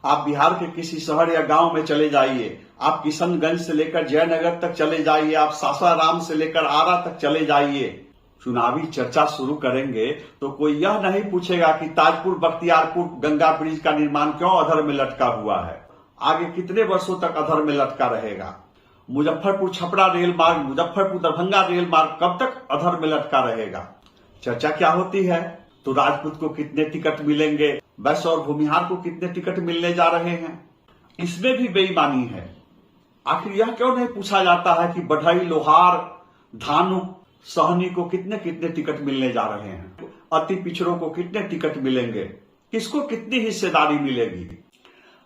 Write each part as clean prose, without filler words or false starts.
आप बिहार के किसी शहर या गांव में चले जाइए, आप किशनगंज से लेकर जयनगर तक चले जाइए, आप सासाराम से लेकर आरा तक चले जाइए, चुनावी चर्चा शुरू करेंगे तो कोई यह नहीं पूछेगा कि ताजपुर बख्तियारपुर गंगा ब्रिज का निर्माण क्यों अधर में लटका हुआ है, आगे कितने वर्षों तक अधर में लटका रहेगा, मुजफ्फरपुर छपरा रेल मार्ग, मुजफ्फरपुर दरभंगा रेल मार्ग कब तक अधर में लटका रहेगा। चर्चा क्या होती है तो राजपूत को कितने टिकट मिलेंगे, वैश्य और भूमिहार को कितने टिकट मिलने जा रहे हैं, इसमें भी बेईमानी है। आखिर यह क्यों नहीं पूछा जाता है कि बढ़ई, लोहार, धानु, सहनी को कितने कितने टिकट मिलने जा रहे हैं, अति पिछड़ों को कितने टिकट मिलेंगे, किसको कितनी हिस्सेदारी मिलेगी।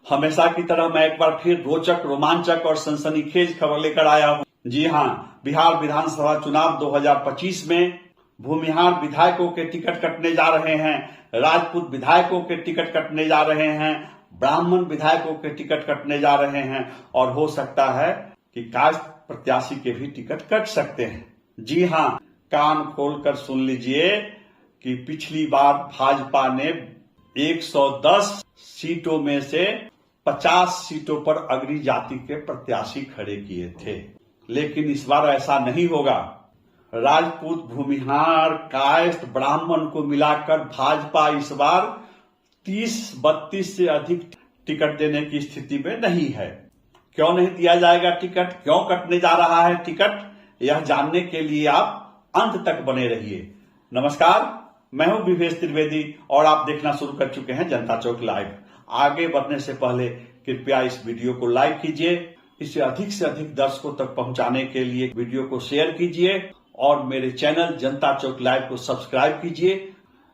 हमेशा की तरह मैं एक बार फिर रोचक, रोमांचक और सनसनीखेज खबर लेकर आया हूं। जी हां, बिहार विधानसभा चुनाव 2025 में भूमिहार विधायकों के टिकट कटने जा रहे हैं, राजपूत विधायकों के टिकट कटने जा रहे हैं, ब्राह्मण विधायकों के टिकट कटने जा रहे हैं और हो सकता है कि कास्ट प्रत्याशी के भी टिकट कट सकते हैं। जी हां, कान खोलकर सुन लीजिए कि पिछली बार भाजपा ने 110 सीटों में से 50 सीटों पर अग्री जाति के प्रत्याशी खड़े किए थे, लेकिन इस बार ऐसा नहीं होगा। राजपूत, भूमिहार, कायस्थ, ब्राह्मण को मिलाकर भाजपा इस बार 30-32 से अधिक टिकट देने की स्थिति में नहीं है। क्यों नहीं दिया जाएगा टिकट, क्यों कटने जा रहा है टिकट, यह जानने के लिए आप अंत तक बने रहिए। नमस्कार, मैं हूं विवेश त्रिवेदी और आप देखना शुरू कर चुके हैं जनता चौक लाइव। आगे बढ़ने से पहले कृपया इस वीडियो को लाइक कीजिए, इसे अधिक से अधिक दर्शकों तक पहुंचाने के लिए वीडियो को शेयर कीजिए और मेरे चैनल जनता चौक लाइव को सब्सक्राइब कीजिए,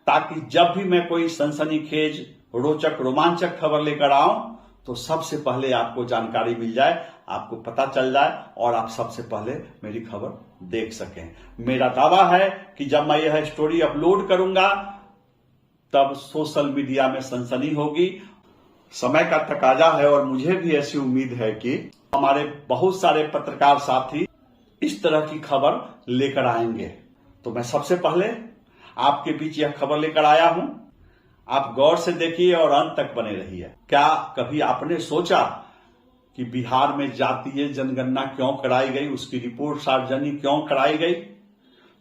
ताकि जब भी मैं कोई सनसनीखेज, रोचक, रोमांचक खबर लेकर आऊं तो सबसे पहले आपको जानकारी मिल जाए, आपको पता चल जाए और आप सबसे पहले मेरी खबर देख सकें। मेरा दावा है कि जब मैं यह स्टोरी अपलोड करूंगा तब सोशल मीडिया में सनसनी होगी। समय का तकाजा है और मुझे भी ऐसी उम्मीद है कि हमारे बहुत सारे पत्रकार साथी इस तरह की खबर लेकर आएंगे। तो मैं सबसे पहले आपके बीच यह खबर लेकर आया हूं, आप गौर से देखिए और अंत तक बने रहिए। क्या कभी आपने सोचा कि बिहार में जातीय जनगणना क्यों कराई गई, उसकी रिपोर्ट सार्वजनिक क्यों कराई गई।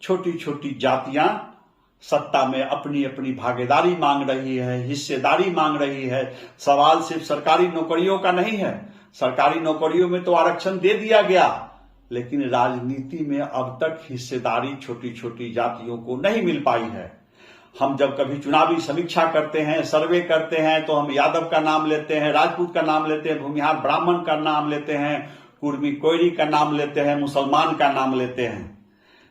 छोटी छोटी जातियां सत्ता में अपनी अपनी भागीदारी मांग रही है, हिस्सेदारी मांग रही है। सवाल सिर्फ सरकारी नौकरियों का नहीं है, सरकारी नौकरियों में तो आरक्षण दे दिया गया, लेकिन राजनीति में अब तक हिस्सेदारी छोटी छोटी जातियों को नहीं मिल पाई है। हम जब कभी चुनावी समीक्षा करते हैं, सर्वे करते हैं, तो हम यादव का नाम लेते हैं, राजपूत का नाम लेते हैं, भूमिहार ब्राह्मण का नाम लेते हैं, कुर्मी कोयरी का नाम लेते हैं, मुसलमान का नाम लेते हैं।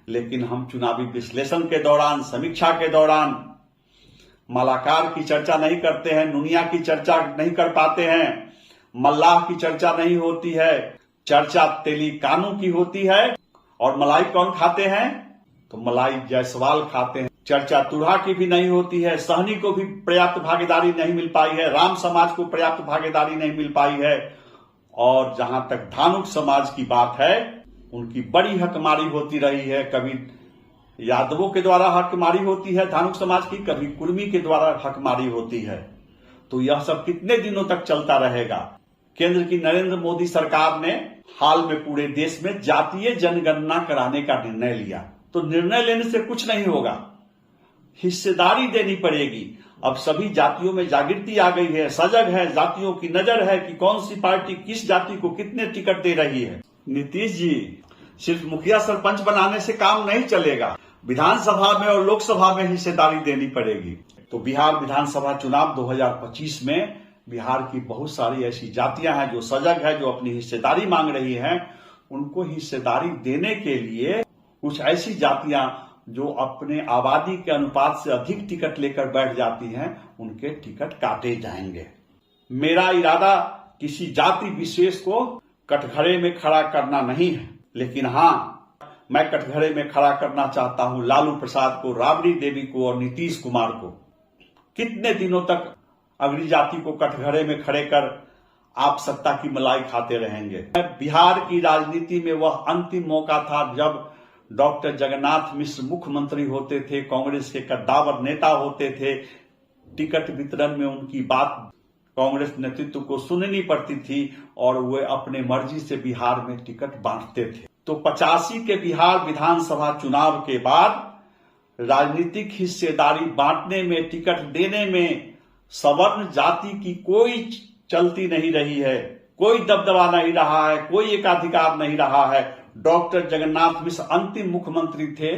लेकिन हम चुनावी विश्लेषण के दौरान, समीक्षा के दौरान मालाकार की चर्चा नहीं करते हैं, नुनिया की चर्चा नहीं कर पाते हैं, मल्लाह की चर्चा नहीं होती है। चर्चा तेली कानू की होती है। और मलाई कौन खाते हैं तो मलाई जायसवाल खाते हैं। चर्चा तुरहा की भी नहीं होती है, सहनी को भी पर्याप्त भागीदारी नहीं मिल पाई है, राम समाज को पर्याप्त भागीदारी नहीं मिल पाई है, और जहां तक धानुक समाज की बात है उनकी बड़ी हकमारी होती रही है। कभी यादवों के द्वारा हकमारी होती है धानुक समाज की, कभी कुर्मी के द्वारा हकमारी होती है। तो यह सब कितने दिनों तक चलता रहेगा। केंद्र की नरेंद्र मोदी सरकार ने हाल में पूरे देश में जातीय जनगणना कराने का निर्णय लिया। तो निर्णय लेने से कुछ नहीं होगा, हिस्सेदारी देनी पड़ेगी। अब सभी जातियों में जागृति आ गई है, सजग है, जातियों की नजर है कि कौन सी पार्टी किस जाति को कितने टिकट दे रही है। नीतीश जी, सिर्फ मुखिया सरपंच बनाने से काम नहीं चलेगा, विधानसभा में और लोकसभा में हिस्सेदारी देनी पड़ेगी। तो बिहार विधानसभा चुनाव 2025 में बिहार की बहुत सारी ऐसी जातियां हैं जो सजग है, जो अपनी हिस्सेदारी मांग रही हैं। उनको हिस्सेदारी देने के लिए कुछ ऐसी जातियां जो अपने आबादी के अनुपात से अधिक टिकट लेकर बैठ जाती हैं, उनके टिकट काटे जाएंगे। मेरा इरादा किसी जाति विशेष को कटघरे में खड़ा करना नहीं है, लेकिन हां, मैं कटघरे में खड़ा करना चाहता हूं लालू प्रसाद को, राबड़ी देवी को और नीतीश कुमार को। कितने दिनों तक अगली जाति को कटघरे में खड़े कर आप सत्ता की मलाई खाते रहेंगे। बिहार की राजनीति में वह अंतिम मौका था जब डॉक्टर जगन्नाथ मिश्र मुख्यमंत्री होते थे, कांग्रेस के कद्दावर नेता होते थे। टिकट वितरण में उनकी बात कांग्रेस नेतृत्व को सुननी पड़ती थी और वे अपने मर्जी से बिहार में टिकट बांटते थे। तो 85 के बिहार विधानसभा चुनाव के बाद राजनीतिक हिस्सेदारी बांटने में, टिकट देने में सवर्ण जाति की कोई चलती नहीं रही है, कोई दबदबा नहीं रहा है, कोई एकाधिकार नहीं रहा है। डॉक्टर जगन्नाथ मिश्र अंतिम मुख्यमंत्री थे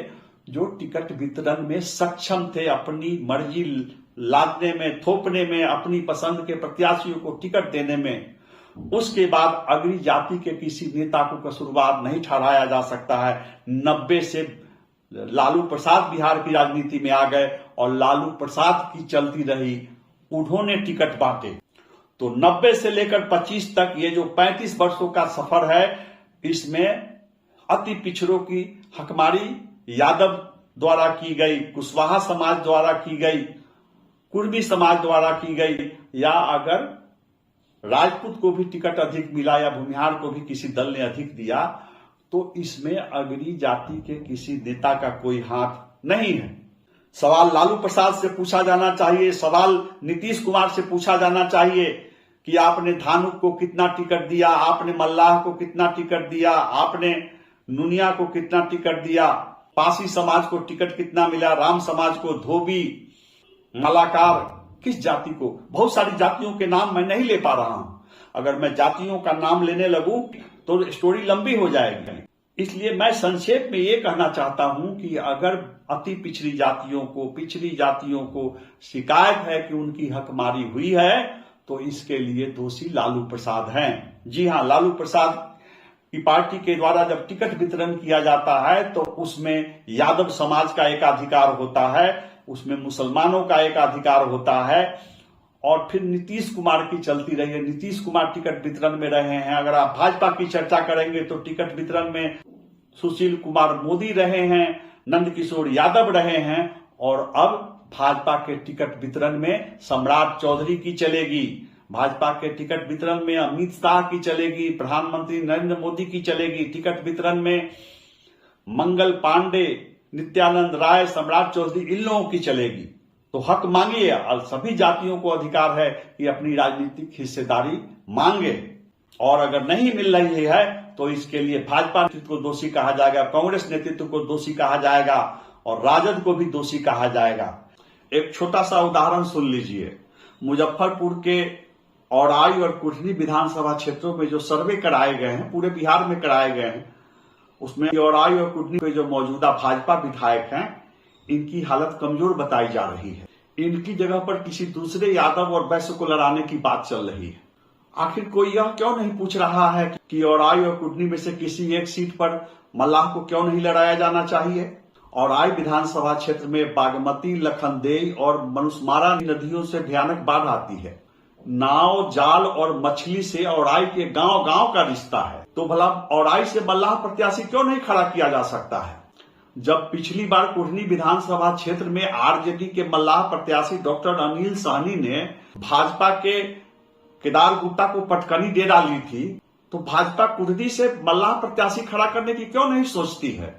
जो टिकट वितरण में सक्षम थे, अपनी मर्जी लादने में, थोपने में, अपनी पसंद के प्रत्याशियों को टिकट देने में। उसके बाद अगली जाति के किसी नेता को कसूरवार नहीं ठहराया जा सकता है। 90 से लालू प्रसाद बिहार की राजनीति में आ गए और लालू प्रसाद की चलती रही, उन्होंने टिकट बांटे। तो 90 से लेकर 25 तक ये जो 35 वर्षों का सफर है, इसमें अति पिछड़ों की हकमारी यादव द्वारा की गई, कुशवाहा समाज द्वारा की गई, कुर्मी समाज द्वारा की गई, या अगर राजपूत को भी टिकट अधिक मिला या भूमिहार को भी किसी दल ने अधिक दिया, तो इसमें अगली जाति के किसी नेता का कोई हाथ नहीं है। सवाल लालू प्रसाद से पूछा जाना चाहिए, सवाल नीतीश कुमार से पूछा जाना चाहिए कि आपने धानुक को कितना टिकट दिया, आपने मल्लाह को कितना टिकट दिया, आपने नुनिया को कितना टिकट दिया, पासी समाज को टिकट कितना मिला, राम समाज को, धोबी, मलाकार, किस जाति को। बहुत सारी जातियों के नाम मैं नहीं ले पा रहा हूं, अगर मैं जातियों का नाम लेने लगूं तो स्टोरी लंबी हो जाएगी। इसलिए मैं संक्षेप में ये कहना चाहता हूं कि अगर अति पिछड़ी जातियों को शिकायत है कि उनकी हकमारी हुई है, तो इसके लिए दोषी लालू प्रसाद हैं। जी हां, लालू प्रसाद की पार्टी के द्वारा जब टिकट वितरण किया जाता है तो उसमें यादव समाज का एक अधिकार होता है, उसमें मुसलमानों का एक अधिकार होता है, और फिर नीतीश कुमार की चलती रही है। नीतीश कुमार टिकट वितरण में रहे हैं। अगर आप भाजपा की चर्चा करेंगे तो टिकट वितरण में सुशील कुमार मोदी रहे हैं, नंद किशोर यादव रहे हैं, और अब भाजपा के टिकट वितरण में सम्राट चौधरी की चलेगी, भाजपा के टिकट वितरण में अमित शाह की चलेगी, प्रधानमंत्री नरेंद्र मोदी की चलेगी, टिकट वितरण में मंगल पांडे, नित्यानंद राय, सम्राट चौधरी, इन लोगों की चलेगी। तो हक मांगिए, और सभी जातियों को अधिकार है कि अपनी राजनीतिक हिस्सेदारी मांगे, और अगर नहीं मिल रही है तो इसके लिए भाजपा नेतृत्व को दोषी कहा जाएगा, कांग्रेस नेतृत्व को दोषी कहा जाएगा, और राजद को भी दोषी कहा जाएगा। एक छोटा सा उदाहरण सुन लीजिए। मुजफ्फरपुर के औराई और कुढ़नी विधानसभा क्षेत्रों में जो सर्वे कराए गए हैं, पूरे बिहार में कराए गए हैं, उसमें औराई और कुढ़नी के जो मौजूदा भाजपा विधायक हैं, इनकी हालत कमजोर बताई जा रही है। इनकी जगह पर किसी दूसरे यादव और वैश्य को लड़ाने की बात चल रही है। आखिर कोई यह क्यों नहीं पूछ रहा है कि औराई और कुढ़नी में से किसी एक सीट पर मल्लाह को क्यों नहीं लड़ाया जाना चाहिए? औराई विधानसभा क्षेत्र में बागमती, लखनदेई और मनुस्मारा नदियों से भयानक बाढ़ आती है। नाव, जाल और मछली से औराई के गांव गांव का रिश्ता है। तो भला औराई से मल्लाह प्रत्याशी क्यों नहीं खड़ा किया जा सकता है? जब पिछली बार कुढ़नी विधानसभा क्षेत्र में आरजेडी के मल्लाह प्रत्याशी डॉक्टर अनिल सहनी ने भाजपा के केदार गुप्ता को पटकनी दे डाली थी, तो भाजपा कुढ़नी से मल्लाह प्रत्याशी खड़ा करने की क्यों नहीं सोचती है?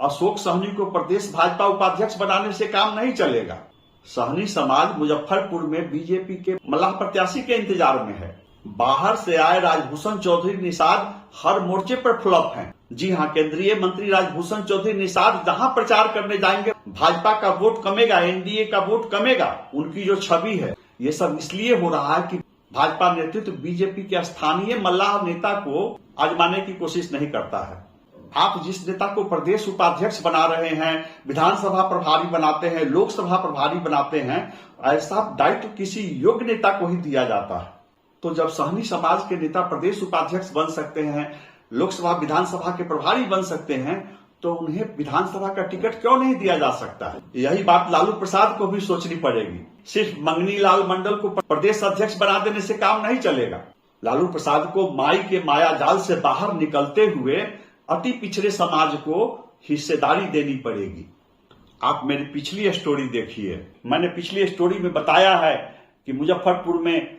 अशोक सहनी को प्रदेश भाजपा उपाध्यक्ष बनाने से काम नहीं चलेगा। सहनी समाज मुजफ्फरपुर में बीजेपी के मल्लाह प्रत्याशी के इंतजार में है। बाहर से आए राजभूषण चौधरी निषाद हर मोर्चे पर फ्लॉप हैं। जी हां, केंद्रीय मंत्री राजभूषण चौधरी निषाद जहां प्रचार करने जाएंगे, भाजपा का वोट कमेगा, एनडीए का वोट कमेगा, उनकी जो छवि है। ये सब इसलिए हो रहा है कि भाजपा नेतृत्व बीजेपी के स्थानीय मल्लाह नेता को आजमाने की कोशिश नहीं करता है। आप जिस नेता को प्रदेश उपाध्यक्ष बना रहे हैं, विधानसभा प्रभारी बनाते हैं, लोकसभा प्रभारी बनाते हैं, ऐसा दायित्व किसी योग्य नेता को ही दिया जाता है। तो जब सहनी समाज के नेता प्रदेश उपाध्यक्ष बन सकते हैं, लोकसभा विधानसभा के प्रभारी बन सकते हैं, तो उन्हें विधानसभा का टिकट क्यों नहीं दिया जा सकता है? यही बात लालू प्रसाद को भी सोचनी पड़ेगी। सिर्फ मंगनी लाल मंडल को प्रदेश अध्यक्ष बना देने से काम नहीं चलेगा। लालू प्रसाद को माई के माया जाल से बाहर निकलते हुए अति पिछड़े समाज को हिस्सेदारी देनी पड़ेगी। आप मेरी पिछली स्टोरी देखिए। मैंने पिछली स्टोरी में बताया है कि मुजफ्फरपुर में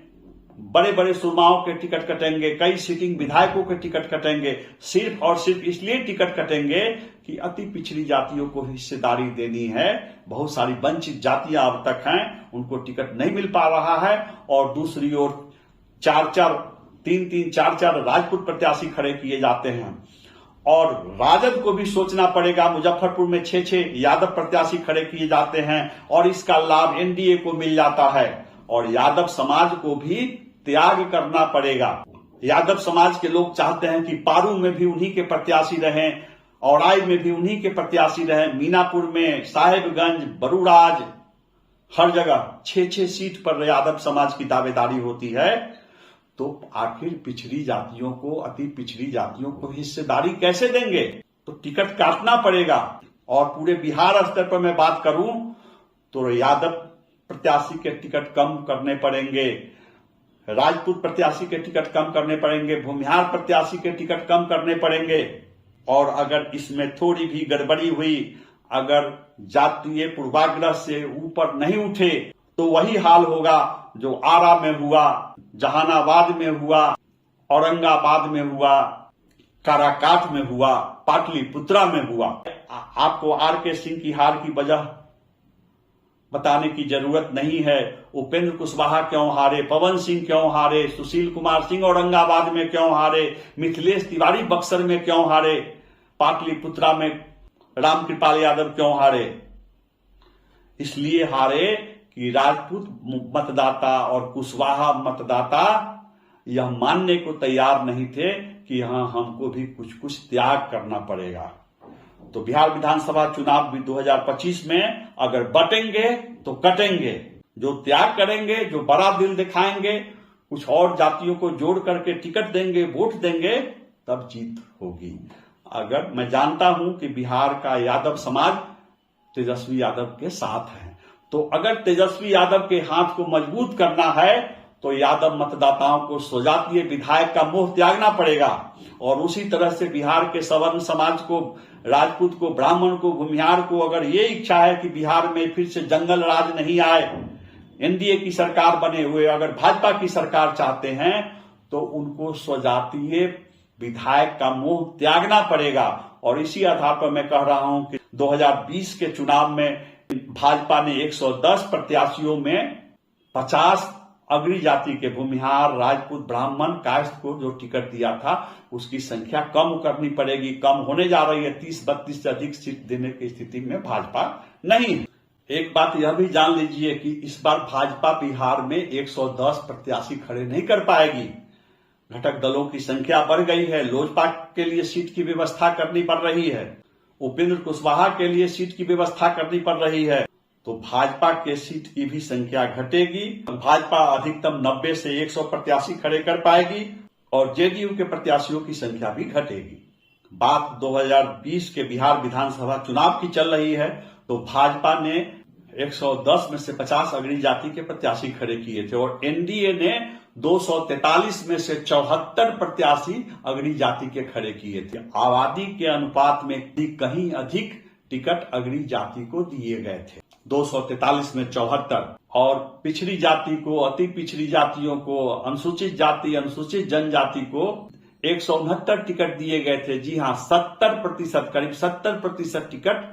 बड़े बड़े सुरमाओं के टिकट कटेंगे, कई सिटिंग विधायकों के टिकट कटेंगे, सिर्फ और सिर्फ इसलिए टिकट कटेंगे कि अति पिछड़ी जातियों को हिस्सेदारी देनी है। बहुत सारी वंचित जातियां अब तक हैं, उनको टिकट नहीं मिल पा रहा है। और दूसरी ओर 4-4 राजपूत प्रत्याशी खड़े किए जाते हैं। और राजद को भी सोचना पड़ेगा, मुजफ्फरपुर में 6 यादव प्रत्याशी खड़े किए जाते हैं और इसका लाभ एनडीए को मिल जाता है। और यादव समाज को भी त्याग करना पड़ेगा। यादव समाज के लोग चाहते हैं कि पारू में भी उन्हीं के प्रत्याशी रहें, औराई में भी उन्हीं के प्रत्याशी रहें, मीनापुर में, साहेबगंज, बरूराज, हर जगह 6 सीट पर यादव समाज की दावेदारी होती है। तो आखिर पिछड़ी जातियों को, अति पिछड़ी जातियों को हिस्सेदारी कैसे देंगे? तो टिकट काटना पड़ेगा। और पूरे बिहार स्तर पर मैं बात करूं तो यादव प्रत्याशी के टिकट कम करने पड़ेंगे, राजपूत प्रत्याशी के टिकट कम करने पड़ेंगे, भूमिहार प्रत्याशी के टिकट कम करने पड़ेंगे। और अगर इसमें थोड़ी भी गड़बड़ी हुई, अगर जातीय पूर्वाग्रह से ऊपर नहीं उठे, तो वही हाल होगा जो आरा में हुआ, जहानाबाद में हुआ, औरंगाबाद में हुआ, काराकाट में हुआ, पाटलिपुत्रा में हुआ। आपको आर.के. सिंह की हार की वजह बताने की जरूरत नहीं है। उपेंद्र कुशवाहा क्यों हारे, पवन सिंह क्यों हारे, सुशील कुमार सिंह औरंगाबाद में क्यों हारे, मिथिलेश तिवारी बक्सर में क्यों हारे, पाटलिपुत्रा में रामकृपाल यादव क्यों हारे? इसलिए हारे कि राजपूत मतदाता और कुशवाहा मतदाता यह मानने को तैयार नहीं थे कि हाँ, हमको भी कुछ त्याग करना पड़ेगा। तो बिहार विधानसभा चुनाव भी 2025 में अगर बटेंगे तो कटेंगे। जो त्याग करेंगे, जो बड़ा दिल दिखाएंगे, कुछ और जातियों को जोड़ करके टिकट देंगे, वोट देंगे, तब जीत होगी। अगर मैं जानता हूं कि बिहार का यादव समाज तेजस्वी यादव के साथ है, तो अगर तेजस्वी यादव के हाथ को मजबूत करना है तो यादव मतदाताओं को स्वजातीय विधायक का मोह त्यागना पड़ेगा। और उसी तरह से बिहार के सवर्ण समाज को, राजपूत को, ब्राह्मण को, भूमिहार को अगर ये इच्छा है कि बिहार में फिर से जंगल राज नहीं आए, एनडीए की सरकार बने हुए अगर भाजपा की सरकार चाहते हैं, तो उनको स्वजातीय विधायक का मोह त्यागना पड़ेगा। और इसी आधार पर मैं कह रहा हूं कि 2020 के चुनाव में भाजपा ने 110 प्रत्याशियों में 50 अग्री जाति के भूमिहार, राजपूत, ब्राह्मण, कायस्थ को जो टिकट दिया था उसकी संख्या कम करनी पड़ेगी। कम होने जा रही है, 30-32 से अधिक सीट देने की स्थिति में भाजपा नहीं है। एक बात यह भी जान लीजिए कि इस बार भाजपा बिहार में 110 प्रत्याशी खड़े नहीं कर पाएगी। घटक दलों की संख्या बढ़ गई है, लोजपा के लिए सीट की व्यवस्था करनी पड़ रही है, उपेंद्र कुशवाहा के लिए सीट की व्यवस्था करनी पड़ रही है। तो भाजपा के सीट की भी संख्या घटेगी। भाजपा अधिकतम 90 से 100 प्रत्याशी खड़े कर पाएगी और जेडीयू के प्रत्याशियों की संख्या भी घटेगी। बात 2020 के बिहार विधानसभा चुनाव की चल रही है, तो भाजपा ने 110 में से 50 अग्री जाति के प्रत्याशी खड़े किए थे और एनडीए ने 243 में से 74 प्रत्याशी अग्री जाति के खड़े किए थे। आबादी के अनुपात में कहीं अधिक टिकट अग्री जाति को दिए गए थे, 243 में 74। और पिछड़ी जाति को, अति पिछड़ी जातियों को, अनुसूचित जाति, अनुसूचित जनजाति को 169 टिकट दिए गए थे। जी हां, 70%, करीब 70% टिकट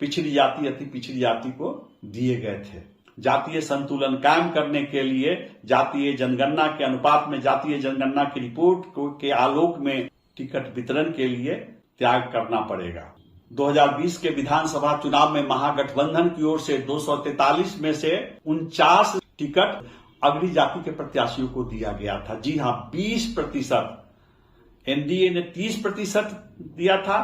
पिछड़ी जाति, अति पिछड़ी जाति को दिए गए थे। जातीय संतुलन कायम करने के लिए जातीय जनगणना के अनुपात में, जातीय जनगणना की रिपोर्ट के आलोक में टिकट वितरण के लिए त्याग करना पड़ेगा। 2020 के विधानसभा चुनाव में महागठबंधन की ओर से 243 में से 49 टिकट अग्री जाति के प्रत्याशियों को दिया गया था। जी हां, 20%। एनडीए ने 30% दिया था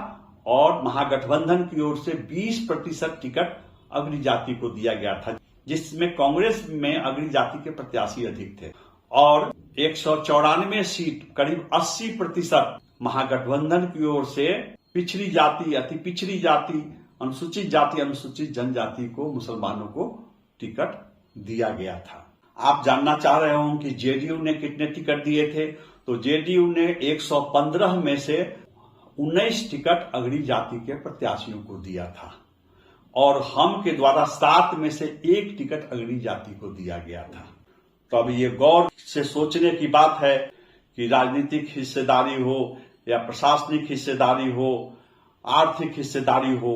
और महागठबंधन की ओर से 20% टिकट अग्री जाति को दिया गया था, जिसमें कांग्रेस में अग्री जाति के प्रत्याशी अधिक थे। और 194 सीट, करीब 80% महागठबंधन की ओर से पिछड़ी जाति, अति पिछड़ी जाति, अनुसूचित जाति, अनुसूचित जनजाति को, मुसलमानों को टिकट दिया गया था। आप जानना चाह रहे हो कि जेडीयू ने कितने टिकट दिए थे, तो जेडीयू ने 115 में से 19 टिकट अग्री जाति के प्रत्याशियों को दिया था और हम के द्वारा 7 में से 1 टिकट अग्री जाति को दिया गया था। तो अब ये गौर से सोचने की बात है कि राजनीतिक हिस्सेदारी हो या प्रशासनिक हिस्सेदारी हो, आर्थिक हिस्सेदारी हो।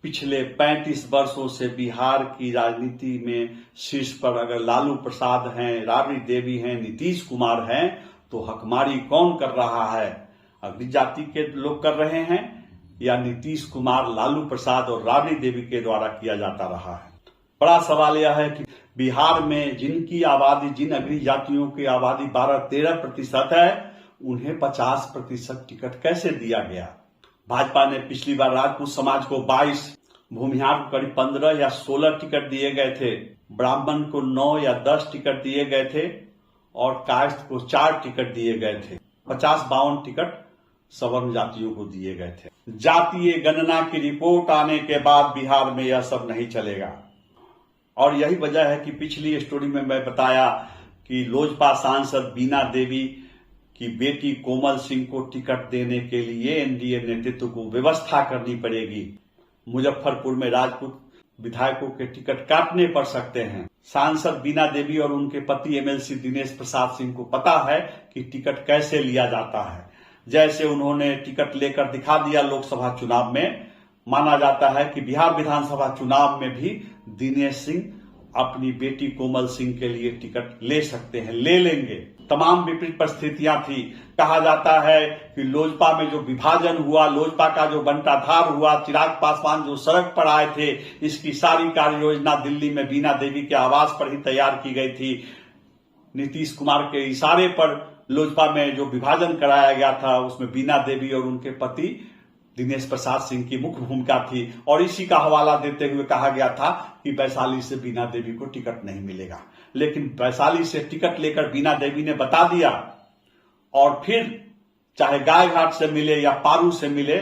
पिछले 35 वर्षों से बिहार की राजनीति में शीर्ष पर अगर लालू प्रसाद हैं, राबड़ी देवी हैं, नीतीश कुमार हैं, तो हकमारी कौन कर रहा है? अग्नि जाति के लोग कर रहे हैं या नीतीश कुमार, लालू प्रसाद और राबड़ी देवी के द्वारा किया जाता रहा है? बड़ा सवाल यह है कि बिहार में जिनकी आबादी, जिन अग्नि जातियों की आबादी 12-13% है, उन्हें 50% टिकट कैसे दिया गया? भाजपा ने पिछली बार राजपूत समाज को 22, भूमिहार को करीब 15 या 16 टिकट दिए गए थे, ब्राह्मण को 9 या 10 टिकट दिए गए थे और कायस्थ को 4 टिकट दिए गए थे। 50-52 टिकट सवर्ण जातियों को दिए गए थे। जातीय गणना की रिपोर्ट आने के बाद बिहार में यह सब नहीं चलेगा। और यही वजह है कि पिछली स्टोरी में मैं बताया कि लोजपा सांसद बीना देवी की बेटी कोमल सिंह को टिकट देने के लिए एनडीए नेतृत्व को व्यवस्था करनी पड़ेगी। मुजफ्फरपुर में राजपूत विधायकों के टिकट काटने पड़ सकते हैं। सांसद बीना देवी और उनके पति एमएलसी दिनेश प्रसाद सिंह को पता है कि टिकट कैसे लिया जाता है। जैसे उन्होंने टिकट लेकर दिखा दिया लोकसभा चुनाव में, माना जाता है कि बिहार विधानसभा चुनाव में भी दिनेश सिंह अपनी बेटी कोमल सिंह के लिए टिकट ले सकते हैं, ले लेंगे। तमाम विपरीत परिस्थितियां थी। कहा जाता है कि लोजपा में जो विभाजन हुआ, लोजपा का जो बंटाधार हुआ, चिराग पासवान जो सड़क पर आए थे, इसकी सारी कार्य योजना दिल्ली में बीना देवी के आवास पर ही तैयार की गई थी। नीतीश कुमार के इशारे पर लोजपा में जो विभाजन कराया गया था, उसमें बीना देवी और उनके पति दिनेश प्रसाद सिंह की मुख्य भूमिका थी। और इसी का हवाला देते हुए कहा गया था कि वैशाली से बीना देवी को टिकट नहीं मिलेगा। लेकिन वैशाली से टिकट लेकर बीना देवी ने बता दिया, और फिर चाहे गायघाट से मिले या पारू से मिले,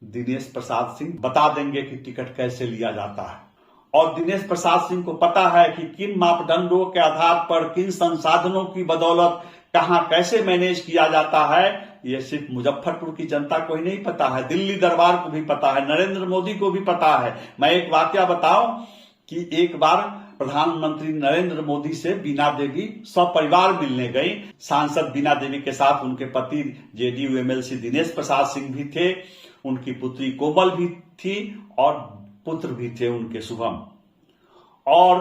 दिनेश प्रसाद सिंह बता देंगे कि टिकट कैसे लिया जाता है। और दिनेश प्रसाद सिंह को पता है कि किन मापदंडों के आधार पर, किन संसाधनों की बदौलत कहां कैसे मैनेज किया जाता है। यह सिर्फ मुजफ्फरपुर की जनता को ही नहीं पता है, दिल्ली दरबार को भी पता है, नरेंद्र मोदी को भी पता है। मैं एक वाकया बताऊं कि एक बार प्रधानमंत्री नरेंद्र मोदी से बीना देवी सपरिवार मिलने गई। सांसद बीना देवी के साथ उनके पति जेडीयू एमएलसी दिनेश प्रसाद सिंह भी थे, उनकी पुत्री कोमल भी थी और पुत्र भी थे उनके शुभम। और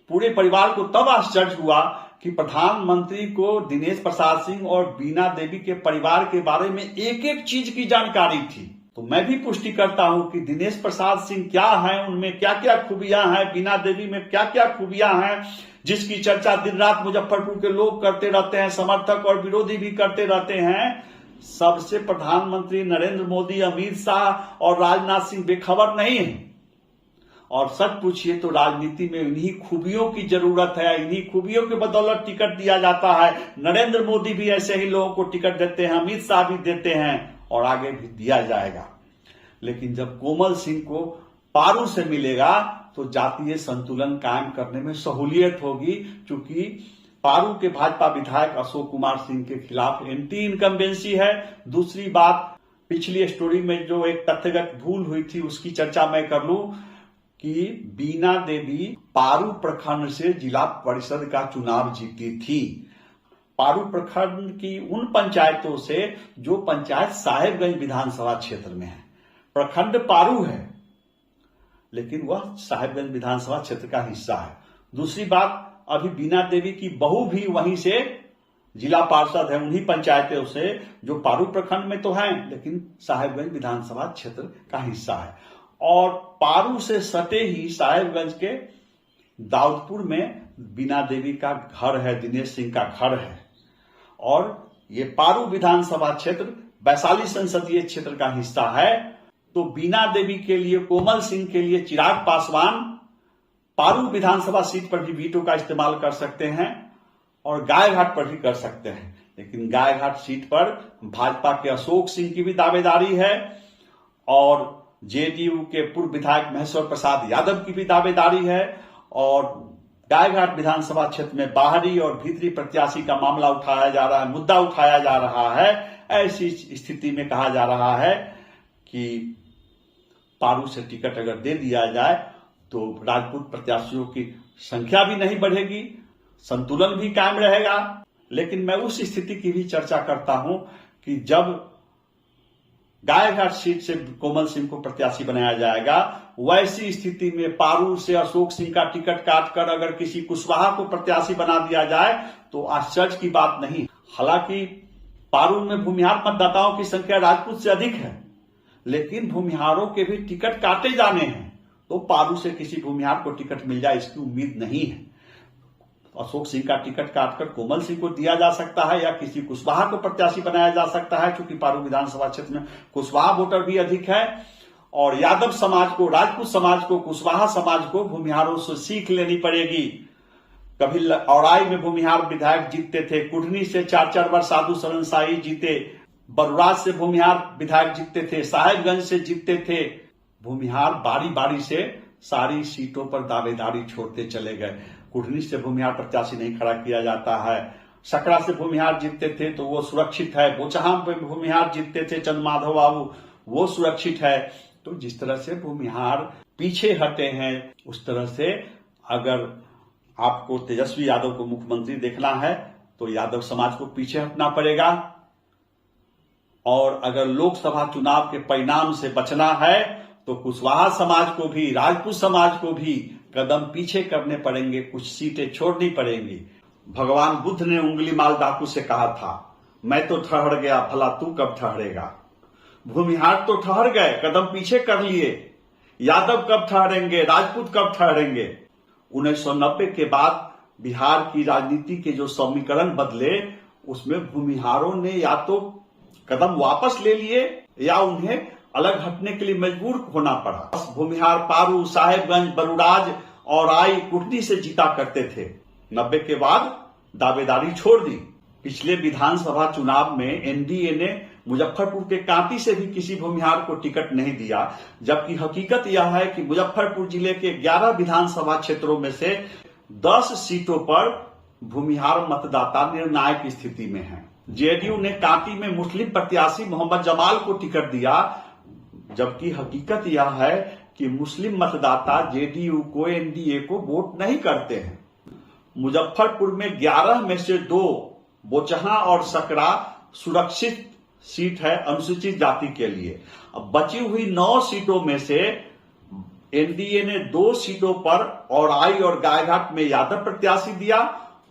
पूरे परिवार को तब आश्चर्य हुआ कि प्रधानमंत्री को दिनेश प्रसाद सिंह और बीना देवी के परिवार के बारे में एक एक चीज की जानकारी थी। तो मैं भी पुष्टि करता हूं कि दिनेश प्रसाद सिंह क्या हैं, उनमें क्या क्या खूबियां हैं, बीना देवी में क्या क्या खूबियां हैं, जिसकी चर्चा दिन रात मुजफ्फरपुर के लोग करते रहते हैं, समर्थक और विरोधी भी करते रहते हैं। सबसे प्रधानमंत्री नरेंद्र मोदी, अमित शाह और राजनाथ सिंह बेखबर नहीं है। और सच पूछिए तो राजनीति में इन्हीं खूबियों की जरूरत है, इन्हीं खूबियों के बदौलत टिकट दिया जाता है। नरेंद्र मोदी भी ऐसे ही लोगों को टिकट देते हैं, अमित शाह भी देते हैं और आगे भी दिया जाएगा। लेकिन जब कोमल सिंह को पारू से मिलेगा तो जातीय संतुलन कायम करने में सहूलियत होगी, क्योंकि पारू के भाजपा विधायक अशोक कुमार सिंह के खिलाफ एंटी इनकम्बेंसी है। दूसरी बात, पिछली स्टोरी में जो एक तथ्यगत भूल हुई थी उसकी चर्चा मैं कर लूं कि बीना देवी पारू प्रखंड से जिला परिषद का चुनाव जीती थी। पारू प्रखंड की उन पंचायतों से जो पंचायत साहेबगंज विधानसभा क्षेत्र में है। प्रखंड पारू है लेकिन वह साहेबगंज विधानसभा क्षेत्र का हिस्सा है। दूसरी बात, अभी बीना देवी की बहू भी वहीं से जिला पार्षद है, उन्हीं पंचायतों से जो पारू प्रखंड में तो हैं लेकिन साहेबगंज विधानसभा क्षेत्र का हिस्सा है। और पारू से सटे ही साहेबगंज के दाऊदपुर में बीना देवी का घर है, दिनेश सिंह का घर है। और ये पारू विधानसभा क्षेत्र वैशाली संसदीय क्षेत्र का हिस्सा है। तो बीना देवी के लिए, कोमल सिंह के लिए चिराग पासवान पारू विधानसभा सीट पर भी वीटो का इस्तेमाल कर सकते हैं और गायघाट पर भी कर सकते हैं। लेकिन गायघाट सीट पर भाजपा के अशोक सिंह की भी दावेदारी है और जेडीयू के पूर्व विधायक महेश्वर प्रसाद यादव की भी दावेदारी है। और गायघाट विधानसभा क्षेत्र में बाहरी और भीतरी प्रत्याशी का मामला उठाया जा रहा है, मुद्दा उठाया जा रहा है। ऐसी स्थिति में कहा जा रहा है कि पारू से टिकट अगर दे दिया जाए तो राजपूत प्रत्याशियों की संख्या भी नहीं बढ़ेगी, संतुलन भी कायम रहेगा। लेकिन मैं उस स्थिति की भी चर्चा करता हूं कि जब गायघाट सीट से कोमल सिंह को प्रत्याशी बनाया जाएगा, वैसी स्थिति में पारू से अशोक सिंह का टिकट काटकर अगर किसी कुशवाहा को प्रत्याशी बना दिया जाए तो आश्चर्य की बात नहीं। हालांकि पारू में भूमिहार मतदाताओं की संख्या राजपूत से अधिक है, लेकिन भूमिहारों के भी टिकट काटे जाने हैं, तो पारू से किसी भूमिहार को टिकट मिल जाए इसकी उम्मीद नहीं है। अशोक सिंह का टिकट काटकर कोमल सिंह को दिया जा सकता है या किसी कुशवाहा को प्रत्याशी बनाया जा सकता है, क्योंकि पारू विधानसभा क्षेत्र में कुशवाहा वोटर भी अधिक है और यादव समाज को, राजपूत समाज को, कुशवाहा समाज को भूमिहारों से सीख लेनी पड़ेगी। कभी औराई में भूमिहार विधायक जीतते थे, कुढ़नी से 4-4 बार साधु शरण शाही जीते, बरुराज से भूमिहार विधायक जीतते थे, साहेबगंज से जीतते थे। भूमिहार बारी बारी से सारी सीटों पर दावेदारी छोड़ते चले गए। कुढ़नी से भूमिहार प्रत्याशी नहीं खड़ा किया जाता है, सकरा से भूमिहार जीतते थे तो वो सुरक्षित है, बोचहाम पे भूमिहार जीतते थे चंद माधव बाबू, वो सुरक्षित है। तो जिस तरह से भूमिहार पीछे हटे हैं, उस तरह से अगर आपको तेजस्वी यादव को मुख्यमंत्री देखना है तो यादव समाज को पीछे हटना पड़ेगा, और अगर लोकसभा चुनाव के परिणाम से बचना है तो कुशवाहा समाज को भी, राजपूत समाज को भी कदम पीछे करने पड़ेंगे, कुछ सीटें छोड़नी पड़ेंगी। भगवान बुद्ध ने उंगली माल डाकू से कहा था, मैं तो ठहर गया, भला तू कब ठहरेगा। भूमिहार तो ठहर गए, कदम पीछे कर लिए, यादव कब ठहरेंगे, राजपूत कब ठहरेंगे। 1990 के बाद बिहार की राजनीति के जो समीकरण बदले, उसमें भूमिहारों ने या तो कदम वापस ले लिए या उन्हें अलग हटने के लिए मजबूर होना पड़ा। भूमिहार पारू, साहेबगंज, बरुराज और आई कुढ़नी से जीता करते थे। 90 के बाद दावेदारी छोड़ दी। पिछले विधानसभा चुनाव में एनडीए ने मुजफ्फरपुर के कांटी से भी किसी भूमिहार को टिकट नहीं दिया, जबकि हकीकत यह है कि मुजफ्फरपुर जिले के 11 विधानसभा क्षेत्रों में से 10 सीटों पर भूमिहार मतदाता निर्णायक स्थिति में हैं। जेडीयू ने कांटी में मुस्लिम प्रत्याशी मोहम्मद जमाल को टिकट दिया, जबकि हकीकत यह है कि मुस्लिम मतदाता जेडीयू को, एनडीए को वोट नहीं करते हैं। मुजफ्फरपुर में 11 में से 2 बोचहा और सकरा सुरक्षित सीट है अनुसूचित जाति के लिए। अब बची हुई 9 सीटों में से एनडीए ने 2 सीटों पर औराई और गायघाट में यादव प्रत्याशी दिया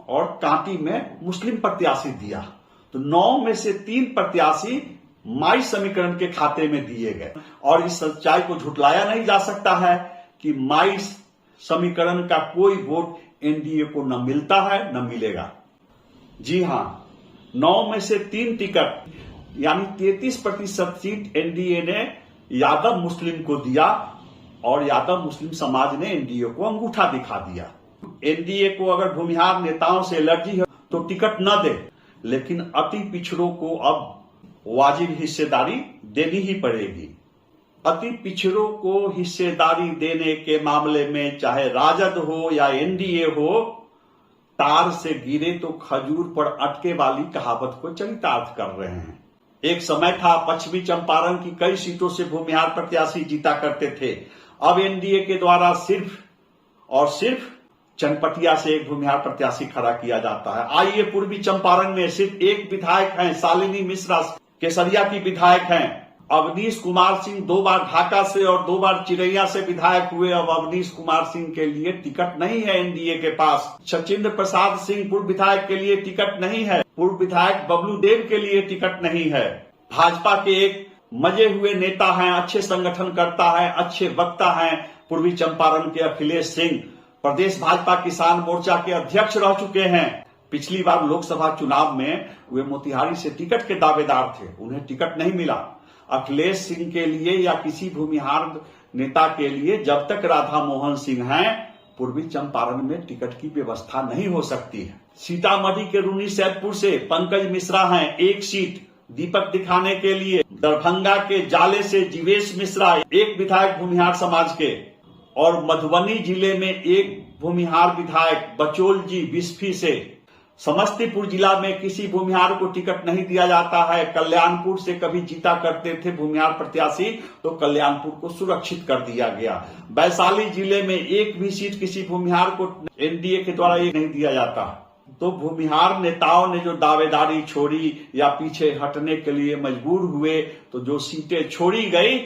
और कांटी में मुस्लिम प्रत्याशी दिया। तो 9 में से 3 प्रत्याशी माई समीकरण के खाते में दिए गए, और इस सच्चाई को झुटलाया नहीं जा सकता है कि माई समीकरण का कोई वोट एनडीए को न मिलता है न मिलेगा। जी हां, 9 में से 3 टिकट यानी 33% सीट एनडीए ने यादव मुस्लिम को दिया, और यादव मुस्लिम समाज ने एनडीए को अंगूठा दिखा दिया। एनडीए को अगर भूमिहार नेताओं से एलर्जी है तो टिकट न दे, लेकिन अति पिछड़ों को अब वाजिब हिस्सेदारी देनी ही पड़ेगी। अति पिछड़ों को हिस्सेदारी देने के मामले में चाहे राजद हो या एनडीए हो, तार से गिरे तो खजूर पर अटके वाली कहावत को चरितार्थ कर रहे हैं। एक समय था पश्चिमी चंपारण की कई सीटों से भूमिहार प्रत्याशी जीता करते थे, अब एनडीए के द्वारा सिर्फ और सिर्फ चनपटिया से एक भूमिहार प्रत्याशी खड़ा किया जाता है। आइए, पूर्वी चंपारण में सिर्फ एक विधायक हैं, शालिनी मिश्रा केसरिया की विधायक हैं। अवनीश कुमार सिंह 2 बार ढाका से और 2 बार चिरैया से विधायक हुए। अब अवनीश कुमार सिंह के लिए टिकट नहीं है एनडीए के पास। सचिंद्र प्रसाद सिंह पूर्व विधायक के लिए टिकट नहीं है। पूर्व विधायक बबलू देव के लिए टिकट नहीं है। भाजपा के एक मजे हुए नेता हैं, अच्छे संगठन करता है, अच्छे वक्ता हैं, पूर्वी चंपारण के अखिलेश सिंह प्रदेश भाजपा किसान मोर्चा के अध्यक्ष रह चुके हैं। पिछली बार लोकसभा चुनाव में वे मोतिहारी से टिकट के दावेदार थे, उन्हें टिकट नहीं मिला। अखिलेश सिंह के लिए या किसी भूमिहार नेता के लिए जब तक राधा मोहन सिंह हैं, पूर्वी चंपारण में टिकट की व्यवस्था नहीं हो सकती है। सीतामढ़ी के रूनी सैदपुर से पंकज मिश्रा हैं, 1 सीट दीपक दिखाने के लिए। दरभंगा के जाले से जीवेश मिश्रा, 1 विधायक भूमिहार समाज के। और मधुबनी जिले में 1 भूमिहार विधायक बचोल जी बिस्फी से। समस्तीपुर जिला में किसी भूमिहार को टिकट नहीं दिया जाता है। कल्याणपुर से कभी जीता करते थे भूमिहार प्रत्याशी, तो कल्याणपुर को सुरक्षित कर दिया गया। वैशाली जिले में 1 भी सीट किसी भूमिहार को एनडीए के द्वारा नहीं दिया जाता। तो भूमिहार नेताओं ने जो दावेदारी छोड़ी या पीछे हटने के लिए मजबूर हुए, तो जो सीटें छोड़ी गई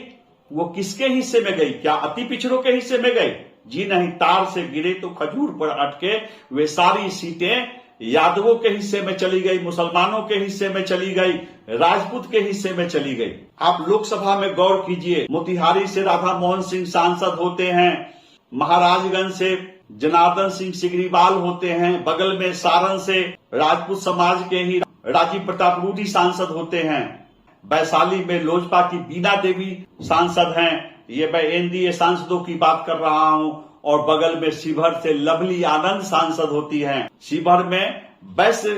वो किसके हिस्से में गई? क्या अति पिछड़ों के हिस्से में गई? जी नहीं, तार से गिरे तो खजूर पर अटके। वे सारी सीटें यादवों के हिस्से में चली गई, मुसलमानों के हिस्से में चली गई, राजपूत के हिस्से में चली गई। आप लोकसभा में गौर कीजिए, मोतिहारी से राधा मोहन सिंह सांसद होते हैं, महाराजगंज से जनार्दन सिंह सिगरीवाल होते हैं, बगल में सारण से राजपूत समाज के ही राजीव प्रताप रूडी सांसद होते हैं, वैशाली में लोजपा की बीना देवी सांसद हैं, ये मैं एनडीए सांसदों की बात कर रहा हूं, और बगल में शिवहर से लवली आनंद सांसद होती हैं। शिवहर में वैश्य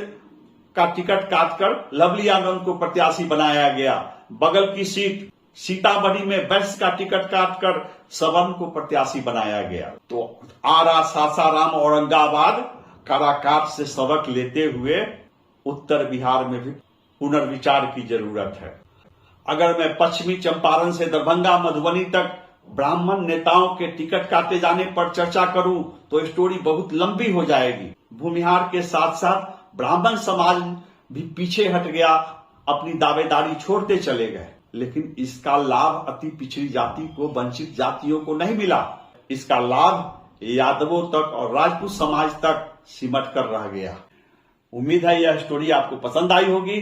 का टिकट काटकर लवली आनंद को प्रत्याशी बनाया गया। बगल की सीट सीतामढ़ी में वैश्य का टिकट काटकर सवर्ण को प्रत्याशी बनाया गया। तो आरा, सासाराम, औरंगाबाद, काराकाट से सबक लेते हुए उत्तर बिहार में भी पुनर्विचार की जरूरत है। अगर मैं पश्चिमी चंपारण से दरभंगा, मधुबनी तक ब्राह्मण नेताओं के टिकट काटे जाने पर चर्चा करूं तो स्टोरी बहुत लंबी हो जाएगी। भूमिहार के साथ साथ ब्राह्मण समाज भी पीछे हट गया, अपनी दावेदारी छोड़ते चले गए, लेकिन इसका लाभ अति पिछड़ी जाति को, वंचित जातियों को नहीं मिला। इसका लाभ यादवों तक और राजपूत समाज तक सिमट कर रह गया। उम्मीद है यह स्टोरी आपको पसंद आई होगी।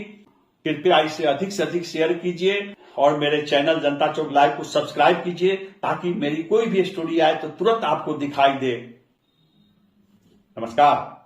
कृपया इसे अधिक से अधिक शेयर कीजिए और मेरे चैनल जनता चौक लाइव को सब्सक्राइब कीजिए, ताकि मेरी कोई भी स्टोरी आए तो तुरंत आपको दिखाई दे। नमस्कार।